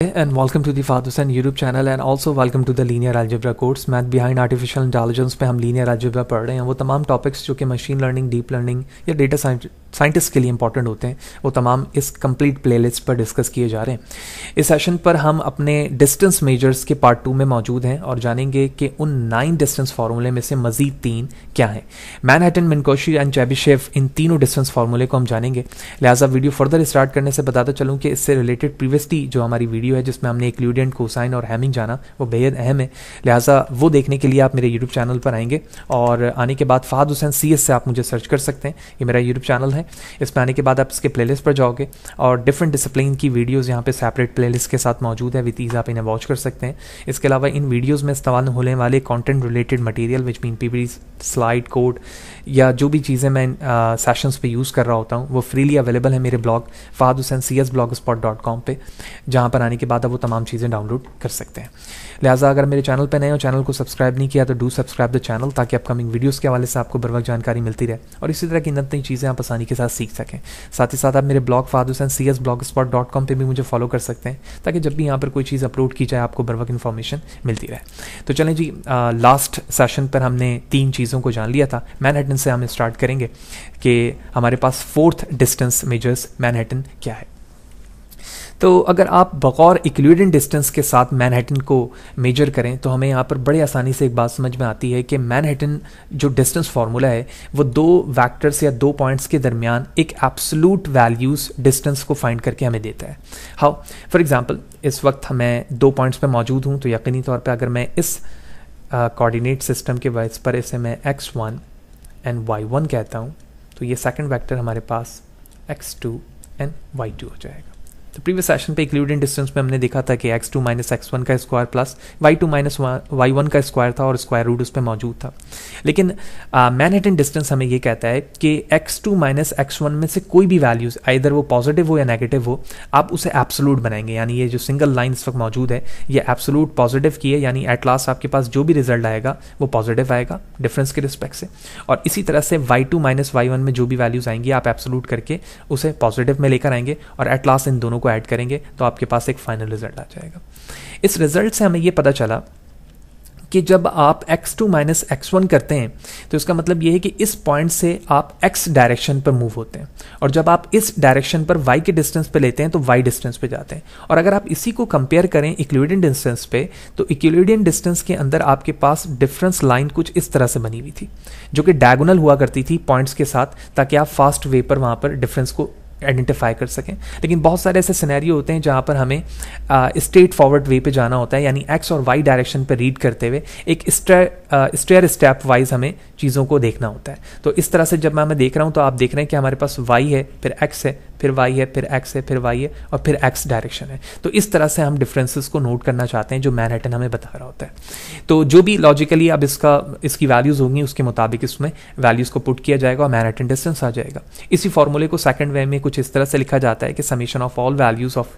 And welcome to the Fahad Hussain YouTube channel and also welcome to the linear algebra course math behind artificial intelligence पे हम linear algebra पढ़ रहे हैं। वो तमाम topics जो कि मशीन लर्निंग, डीप लर्निंग या डेटा साइंटिस्ट के लिए इंपॉर्टेंट होते हैं, वो तमाम इस कंप्लीट प्लेलिस्ट पर डिस्कस किए जा रहे हैं। इस सेशन पर हम अपने डिस्टेंस मेजर्स के पार्ट 2 में मौजूद हैं और जानेंगे कि उन 9 डिस्टेंस फार्मूले में से मजीद 3 क्या हैं। मैनहट्टन, मिन्कोशी एंड चेबिशेव, इन तीनों डिस्टेंस फार्मूले को हम जानेंगे। लिहाजा वीडियो फर्दर स्टार्ट करने से बताता चलूँ कि इससे रिलेटेड प्रीवियसली जो हमारी वीडियो है जिसमें हमने यूक्लिडियन, कोसाइन और हैमिंग जाना, वो बेहद अहम है। लिहाजा वो देखने के लिए आप मेरे यूट्यूब चैनल पर आएंगे और आने के बाद फहद हुसैन CS से आप मुझे सर्च कर सकते हैं। ये मेरा यूट्यूब चैनल है। इसमें आने के बाद आप इसके प्लेलिस्ट पर जाओगे और डिफरेंट डिसिप्लिन की वीडियोस यहाँ पे सेपरेट प्लेलिस्ट के साथ मौजूद है। विद ईज आप इन्हें वॉच कर सकते हैं। इसके अलावा इन वीडियोज़ में इस्तेमाल होने वाले content related material which mean PPT, slide, code या जो भी चीज़ें मैं सेशंस पे यूज़ कर रहा होता हूँ वो फ्रीली अवेलेबल है मेरे ब्लॉग fahadhusaincs.blogspot.com पे, जहाँ पर आने के बाद आप वो तमाम चीज़ें डाउनलोड कर सकते हैं। लिहाजा अगर मेरे चैनल पर नए हो, चैनल को सब्सक्राइब नहीं किया तो डू सब्सक्राइब द चैनल, ताकि अपकमिंग वीडियोस के हवाले से आपको बर वक्त जानकारी मिलती रहे और इसी तरह की नई चीज़ें आप आसानी के साथ सीख सकें। साथ ही साथ आप मेरे ब्लॉग fahadhusaincs.blogspot.com पे भी मुझे फॉलो कर सकते हैं, ताकि जब भी यहाँ पर कोई चीज़ अपलोड की जाए आपको बर वक्त इन्फॉर्मेशन मिलती रहे। तो चलें जी, लास्ट सेशन पर हमने 3 चीज़ों को जान लिया था। मैनहट्टन से हम स्टार्ट करेंगे कि हमारे पास 4th डिस्टेंस मेजर्स मैनहट्टन क्या है। तो अगर आप बगौर यूक्लिडियन डिस्टेंस के साथ मैनहट्टन को मेजर करें तो हमें यहाँ पर बड़े आसानी से एक बात समझ में आती है कि मैनहट्टन जो डिस्टेंस फार्मूला है वो 2 वेक्टर्स या 2 पॉइंट्स के दरमियान एक एब्सोल्यूट वैल्यूज डिस्टेंस को फाइंड करके हमें देता है। हाउ, फॉर एग्जांपल इस वक्त मैं 2 पॉइंट्स पे मौजूद हूँ, तो यकीनी तौर पे अगर मैं इस कोऑर्डिनेट सिस्टम के बेस पर इसे मैं x1 एंड y1 कहता हूँ, तो ये सेकंड वेक्टर हमारे पास x2 एंड y2 हो जाएगा। तो प्रीवियस सेशन पे यूक्लिडियन डिस्टेंस में हमने देखा था कि x2 माइनस x1 का square plus y2 minus y1 का स्क्वायर था और स्क्वायर रूट उस पर मौजूद था। लेकिन मैनहट्टन डिस्टेंस हमें ये कहता है कि x2 माइनस x1 में से कोई भी वैल्यूज, आइदर वो पॉजिटिव हो या नेगेटिव हो, आप उसे एब्सोल्यूट बनाएंगे। यानी ये जो सिंगल लाइन इस वक्त मौजूद है ये एब्सोल्यूट पॉजिटिव की है, यानी एट लास्ट आपके पास जो भी रिजल्ट आएगा वो पॉजिटिव आएगा डिफरेंस के रिस्पेक्ट से। और इसी तरह से y2 माइनस y1 में जो भी वैल्यूज आएंगी आप एब्सोल्यूट करके उसे पॉजिटिव में लेकर आएंगे और एट लास्ट इन दोनों को ऐड करेंगे तो आपके पास एक फाइनल रिजल्ट आ जाएगा। इस रिजल्ट से हमें यह पता चला कि जब आप x2 माइनस x1 करते हैं तो इसका मतलब यह है कि इस पॉइंट से आप x डायरेक्शन पर मूव होते हैं और जब आप इस डायरेक्शन पर y के डिस्टेंस पे लेते हैं तो y डिस्टेंस पे जाते हैं। और अगर आप इसी को कंपेयर करें यूक्लिडियन डिस्टेंस पे, तो यूक्लिडियन डिस्टेंस के अंदर आपके पास डिफरेंस लाइन कुछ इस तरह से बनी हुई थी जो कि डायगोनल हुआ करती थी पॉइंट्स के साथ, ताकि आप फास्ट वे पर वहां पर डिफरेंस को आइडेंटिफाई कर सकें। लेकिन बहुत सारे ऐसे सिनेरियो होते हैं जहां पर हमें स्ट्रेट फॉरवर्ड वे पे जाना होता है, यानी x और y डायरेक्शन पे रीड करते हुए एक स्टेयर स्टेप वाइज हमें चीज़ों को देखना होता है। तो इस तरह से जब मैं देख रहा हूं तो आप देख रहे हैं कि हमारे पास y है, फिर x है, फिर y है, फिर x है, फिर y है और फिर x डायरेक्शन है। तो इस तरह से हम डिफरेंसेस को नोट करना चाहते हैं जो मैनहट्टन हमें बता रहा होता है। तो जो भी लॉजिकली अब इसकी वैल्यूज होंगी उसके मुताबिक इसमें वैल्यूज को पुट किया जाएगा और मैनहट्टन डिस्टेंस आ जाएगा। इसी फॉर्मूले को सेकंड वे में कुछ इस तरह से लिखा जाता है कि summation of all values of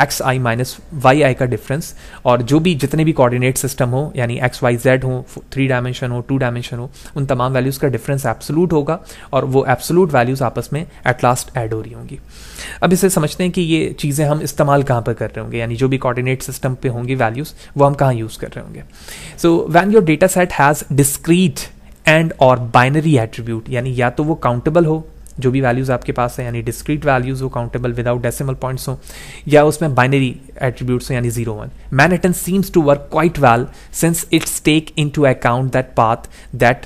xi minus yi का डिफरेंस, और जो भी जितने भी कोऑर्डिनेट सिस्टम हो, यानी xyz हो, 3 डायमेंशन हो, 2 डायमेंशन हो, उन तमाम वैल्यूज का डिफरेंस एब्सोल्यूट होगा और वो एब्सोल्यूट वैल्यूज आपस में एट लास्ट ऐड हो रही होंगी। अब इसे समझते हैं कि ये चीज़ें हम इस्तेमाल कहाँ पर कर रहे होंगे, यानी जो भी कोऑर्डिनेट सिस्टम पे होंगी वैल्यूज वो हम कहाँ यूज़ कर रहे होंगे। So when your data set has discrete and और बाइनरी एट्रीब्यूट, यानी या तो वो काउंटेबल हो जो भी वैल्यूज आपके पास है, यानी डिस्क्रीट वैल्यूज हो, काउंटेबल विदाउट डेसिमल पॉइंट्स हो, या उसमें बाइनरी एट्रीब्यूट्स हो यानी 0 1। Manhattan seems to work quite well since it's take into account that path that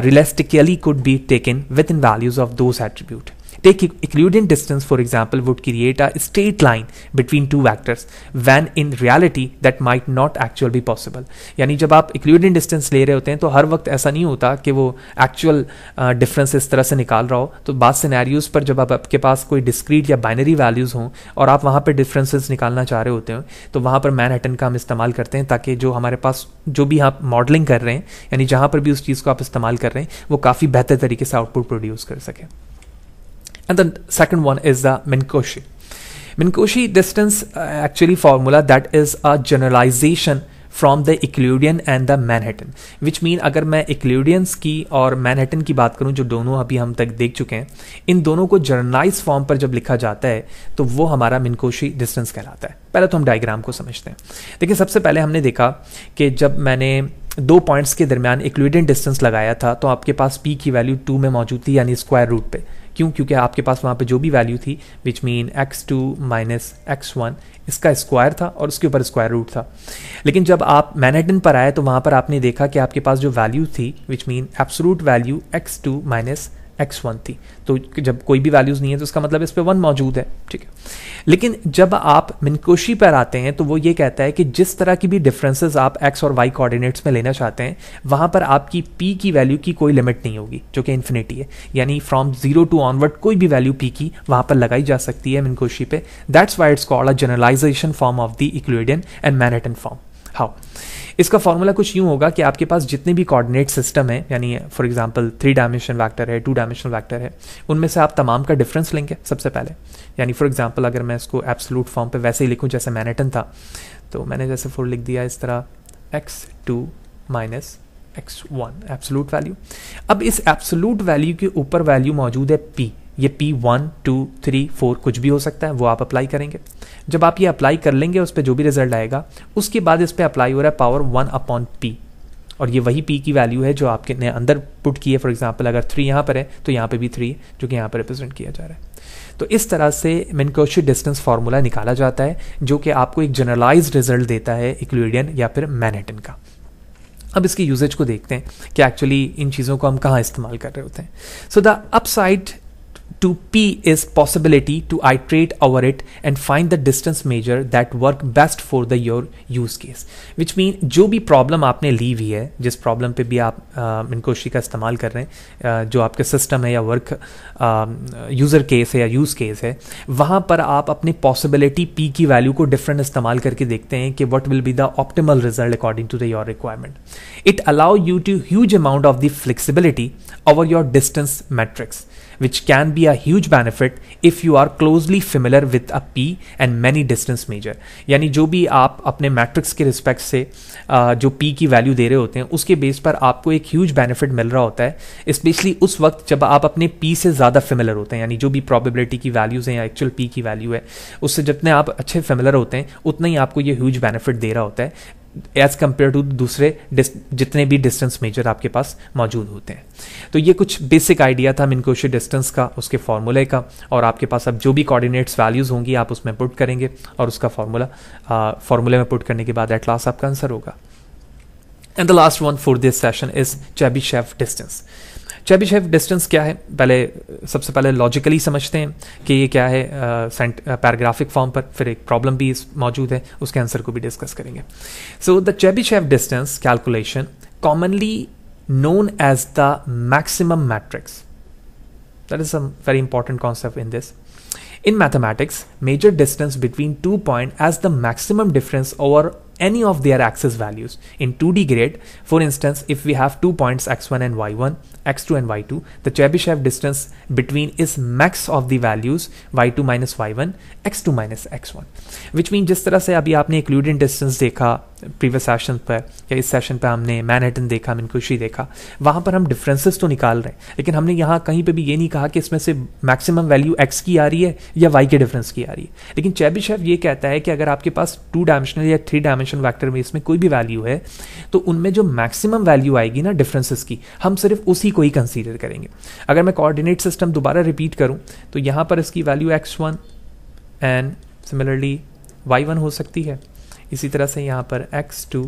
realistically could be taken within values of those attribute. Take Euclidean distance, for example, would create a straight line between 2 vectors when in reality that might not actually be possible. यानी जब आप Euclidean distance ले रहे होते हैं तो हर वक्त ऐसा नहीं होता कि वो actual difference इस तरह से निकाल रहा हो। तो बाद सिनेरियोज पर जब आपके पास कोई discrete या binary values हों और आप वहाँ पर differences निकालना चाह रहे होते हो तो वहाँ पर मैनहट्टन का हम इस्तेमाल करते हैं, ताकि जो हमारे पास जो भी आप मॉडलिंग कर रहे हैं, यानी जहाँ पर भी उस चीज़ को आप इस्तेमाल कर रहे हैं, वो काफ़ी बेहतर तरीके से आउटपुट प्रोड्यूस कर सकें। And the second one is the Minkowski. Minkowski distance actually formula that is a generalization from the Euclidean and the Manhattan, which mean अगर मैं इक्लूडियंस की और मैनहट्टन की बात करूं, जो दोनों अभी हम तक देख चुके हैं, इन दोनों को जर्नलाइज फॉर्म पर जब लिखा जाता है तो वो हमारा मिनकोशी डिस्टेंस कहलाता है। पहले तो हम डायग्राम को समझते हैं। देखिए, सबसे पहले हमने देखा कि जब मैंने दो पॉइंट्स के दरमियान इक्लूडियन डिस्टेंस लगाया था तो आपके पास p की वैल्यू 2 में मौजूद थी, यानी स्क्वायर रूट पे। क्यों? क्योंकि आपके पास वहाँ पे जो भी वैल्यू थी which mean x2 minus x1, इसका स्क्वायर था और उसके ऊपर स्क्वायर रूट था। लेकिन जब आप मैनहट्टन पर आए तो वहाँ पर आपने देखा कि आपके पास जो वैल्यू थी which mean absolute value x2 minus x1 थी। तो जब कोई भी वैल्यूज़ नहीं है तो इसका मतलब इस पे 1 मौजूद है, ठीक है। लेकिन जब आप मिनकोशी पर आते हैं तो वो ये कहता है कि जिस तरह की भी डिफरेंसेस आप x और y कोऑर्डिनेट्स में लेना चाहते हैं वहाँ पर आपकी p की वैल्यू की कोई लिमिट नहीं होगी, जो कि इन्फिनिटी है। यानी फ्रॉम 0 टू ऑनवर्ड कोई भी वैल्यू p की वहाँ पर लगाई जा सकती है मिनकोशी पे। That's why it's called a generalisation form of the Euclidean and Manhattan form. How? इसका फॉर्मूला कुछ यूं होगा कि आपके पास जितने भी कोऑर्डिनेट सिस्टम है, यानी फॉर एग्जांपल 3 डायमेंशन वेक्टर है, 2 डायमेंशनल वेक्टर है, उनमें से आप तमाम का डिफरेंस लेंगे सबसे पहले। यानी फॉर एग्जांपल अगर मैं इसको एब्सोल्यूट फॉर्म पे वैसे ही लिखूं जैसे मैनहट्टन था, तो मैंने जैसे फोर लिख दिया इस तरह x2 minus x1 absolute value. अब इस एब्सोल्यूट वैल्यू के ऊपर वैल्यू मौजूद है p, ये p 1 2 3 4 कुछ भी हो सकता है, वो आप अप्लाई करेंगे। जब आप ये अप्लाई कर लेंगे उस पर जो भी रिजल्ट आएगा उसके बाद इस पर अप्लाई हो रहा है पावर 1/p, और ये वही p की वैल्यू है जो आपके ने अंदर पुट की है। फॉर एग्जांपल अगर 3 यहाँ पर है तो यहाँ पे भी 3 है, जो कि यहाँ पर रिप्रेजेंट किया जा रहा है। तो इस तरह से मिनकोशी डिस्टेंस फार्मूला निकाला जाता है जो कि आपको एक जनरलाइज्ड रिजल्ट देता है इक्लूडियन या फिर मैनहट्टन का। अब इसकी यूजेज को देखते हैं कि एक्चुअली इन चीज़ों को हम कहाँ इस्तेमाल कर रहे होते हैं। So the upside to P is possibility to iterate over it and find the distance measure that work best for the your use case, which mean जो भी प्रॉब्लम आपने ली हुई है, जिस प्रॉब्लम पे भी आप मिनकोशी का इस्तेमाल कर रहे हैं, जो आपके सिस्टम है या वर्क यूज़र केस है या यूज़ केस है, वहाँ पर आप अपनी पॉसिबिलिटी P की वैल्यू को डिफरेंट इस्तेमाल करके देखते हैं कि what will be the optimal result according to the your requirement. It allow you to huge amount of the flexibility over your distance metrics, which can be a huge benefit if you are closely familiar with a P and many distance measure. यानी जो भी आप अपने matrix के respect से जो P की value दे रहे होते हैं उसके बेस पर आपको एक ह्यूज बेनिफिट मिल रहा होता है, स्पेशली उस वक्त जब आप अपने P से ज़्यादा फेमिलर होते हैं। यानी जो भी प्रोबेबिलिटी की वैल्यूज़ हैं या एक्चुअल P की वैल्यू है उससे जितने आप अच्छे फेमिलर होते हैं उतना ही आपको ये ह्यूज बेनिफिट दे रहा होता है एज कम्पेयर टू दूसरे जितने भी डिस्टेंस मेजर आपके पास मौजूद होते हैं। तो ये कुछ बेसिक आइडिया था मिनकोशी डिस्टेंस का, उसके फॉर्मूले का, और आपके पास अब जो भी कोऑर्डिनेट्स वैल्यूज़ होंगी आप उसमें पुट करेंगे और उसका फॉर्मूले में पुट करने के बाद एट लास्ट आपका आंसर होगा। And the last one for this session is Chebyshev distance. Chebyshev distance क्या है, सबसे पहले लॉजिकली समझते हैं कि ये क्या है पैराग्राफिक फॉर्म पर, फिर एक प्रॉब्लम भी मौजूद है, उसके आंसर को भी डिस्कस करेंगे। So the Chebyshev distance calculation commonly known as the maximum matrix. That is a very important concept in this. In mathematics, measure distance between 2 points as the maximum difference over any of their axis values. In 2D grid, for instance, if we have 2 points x1 and y1, x2 and y2, the Chebyshev distance between is max of the values y2 minus y1, x2 minus x1. Which means जिस तरह से अभी आपने Euclidean distance देखा previous session पर, या इस session पर हमने मैनहट्टन देखा, मिनकोशी देखा, वहाँ पर हम डिफरेंसेस तो निकाल रहे हैं, लेकिन हमने यहाँ कहीं पे भी ये नहीं कहा कि इसमें से मैक्सिमम वैल्यू x की आ रही है या y के डिफरेंस की आ रही है। लेकिन चेबीशेव ये कहता है कि अगर आपके पास 2 डायमेंशनल या 3 डायमेंशनल वेक्टर में इसमें कोई भी वैल्यू है तो उनमें जो मैक्सिमम वैल्यू आएगी ना डिफरेंसेस की, हम सिर्फ उसी को ही कंसीडर करेंगे। अगर मैं कोऑर्डिनेट सिस्टम दोबारा रिपीट करूँ तो यहाँ पर इसकी value x1 and similarly y1 हो सकती है, इसी तरह से यहाँ पर x2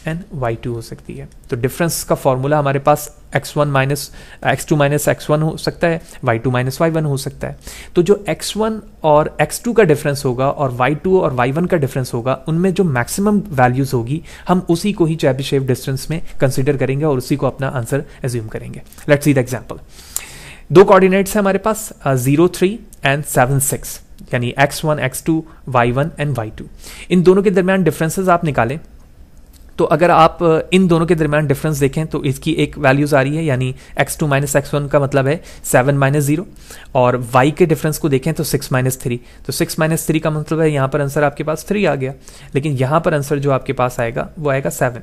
एंड y2 हो सकती है। तो डिफरेंस का फॉर्मूला हमारे पास x2 माइनस x1 हो सकता है, y2 माइनस y1 हो सकता है। तो जो x1 और x2 का डिफरेंस होगा और y2 और y1 का डिफरेंस होगा, उनमें जो मैक्सिमम वैल्यूज होगी हम उसी को ही चेबीशेव डिस्टेंस में कंसिडर करेंगे और उसी को अपना आंसर एज्यूम करेंगे। Let's see the example. 2 coordinates है हमारे पास 0 3 एंड 7 6, यानी x1 x2 y1 and y2। इन दोनों के दरमियान डिफरेंसेस आप निकालें तो अगर आप इन दोनों के दरमियान डिफरेंस देखें तो इसकी एक वैल्यूज आ रही है, यानी x2 माइनस x1 का मतलब है 7 माइनस 0, और y के डिफरेंस को देखें तो 6 माइनस 3, तो 6 माइनस 3 का मतलब है यहाँ पर आंसर आपके पास 3 आ गया, लेकिन यहाँ पर आंसर जो आपके पास आएगा वो आएगा 7।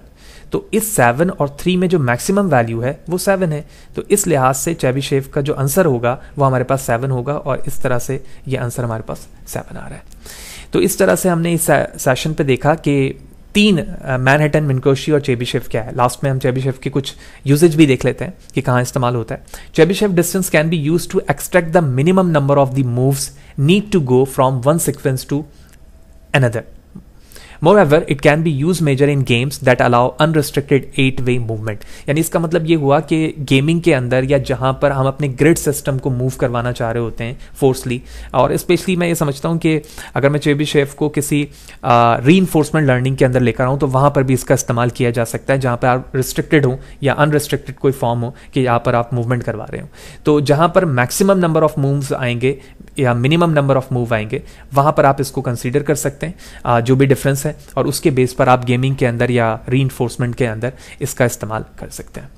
तो इस 7 और 3 में जो मैक्सिमम वैल्यू है वो 7 है, तो इस लिहाज से चेबीशेव का जो आंसर होगा वो हमारे पास 7 होगा, और इस तरह से ये आंसर हमारे पास 7 आ रहा है। तो इस तरह से हमने इस सेशन पे देखा कि 3 मैनहट्टन, मिन्कोशी और चेबीशेव क्या है। लास्ट में हम चेबीशेव के कुछ यूजेज भी देख लेते हैं कि कहाँ इस्तेमाल होता है। Chebyshev distance can be use to extract the minimum number of the moves need to go from one sequence to another. Moreover, it can be used major in games that allow unrestricted 8-way movement। यानी इसका मतलब ये हुआ कि gaming के अंदर या जहां पर हम अपने ग्रिड सिस्टम को मूव करवाना चाह रहे होते हैं फोर्सली, और स्पेशली मैं ये समझता हूं कि अगर मैं चेबीशेव को किसी रीइंफोर्समेंट लर्निंग के अंदर लेकर आऊँ तो वहां पर भी इसका इस्तेमाल किया जा सकता है, जहां पर आप रिस्ट्रिक्टेड हो या अनरिस्ट्रिक्टेड कोई फॉर्म हो कि यहाँ पर आप मूवमेंट करवा रहे हो। तो जहां पर मैक्सिमम नंबर ऑफ मूव्स आएंगे या मिनिमम नंबर ऑफ मूव आएंगे, वहां पर आप इसको कंसीडर कर सकते हैं जो भी डिफरेंस है, और उसके बेस पर आप गेमिंग के अंदर या रीइंफोर्समेंट के अंदर इसका इस्तेमाल कर सकते हैं।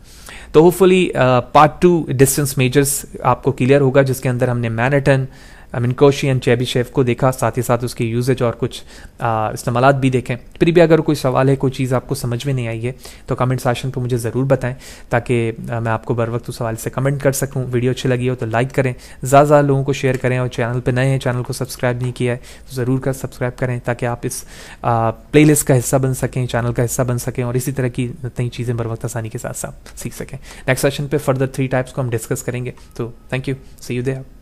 तो होपफुली पार्ट 2 डिस्टेंस मेजर्स आपको क्लियर होगा, जिसके अंदर हमने मैनहट्टन, मिन्कोशी एंड चेबीशेव को देखा, साथ ही साथ उसके यूजेज और कुछ इस्तेमालात भी देखें। फिर भी अगर कोई सवाल है, कोई चीज़ आपको समझ में नहीं आई है तो कमेंट सेक्शन पे मुझे ज़रूर बताएं, ताकि मैं आपको बर वक्त उस सवाल से कमेंट कर सकूं। वीडियो अच्छी लगी हो तो लाइक करें, ज़्यादा लोगों को शेयर करें, और चैनल पे नए हैं, चैनल को सब्सक्राइब नहीं किया है तो ज़रूर कर सब्सक्राइब करें, ताकि आप इस प्लेलिस्ट का हिस्सा बन सकें, चैनल का हिस्सा बन सकें, और इसी तरह की नई चीज़ें बर वक्त आसानी के साथ साथ सीख सकें। नेक्स्ट सेशन पे फर्दर 3 टाइप्स को हम डिस्कस करेंगे। तो thank you, see you there.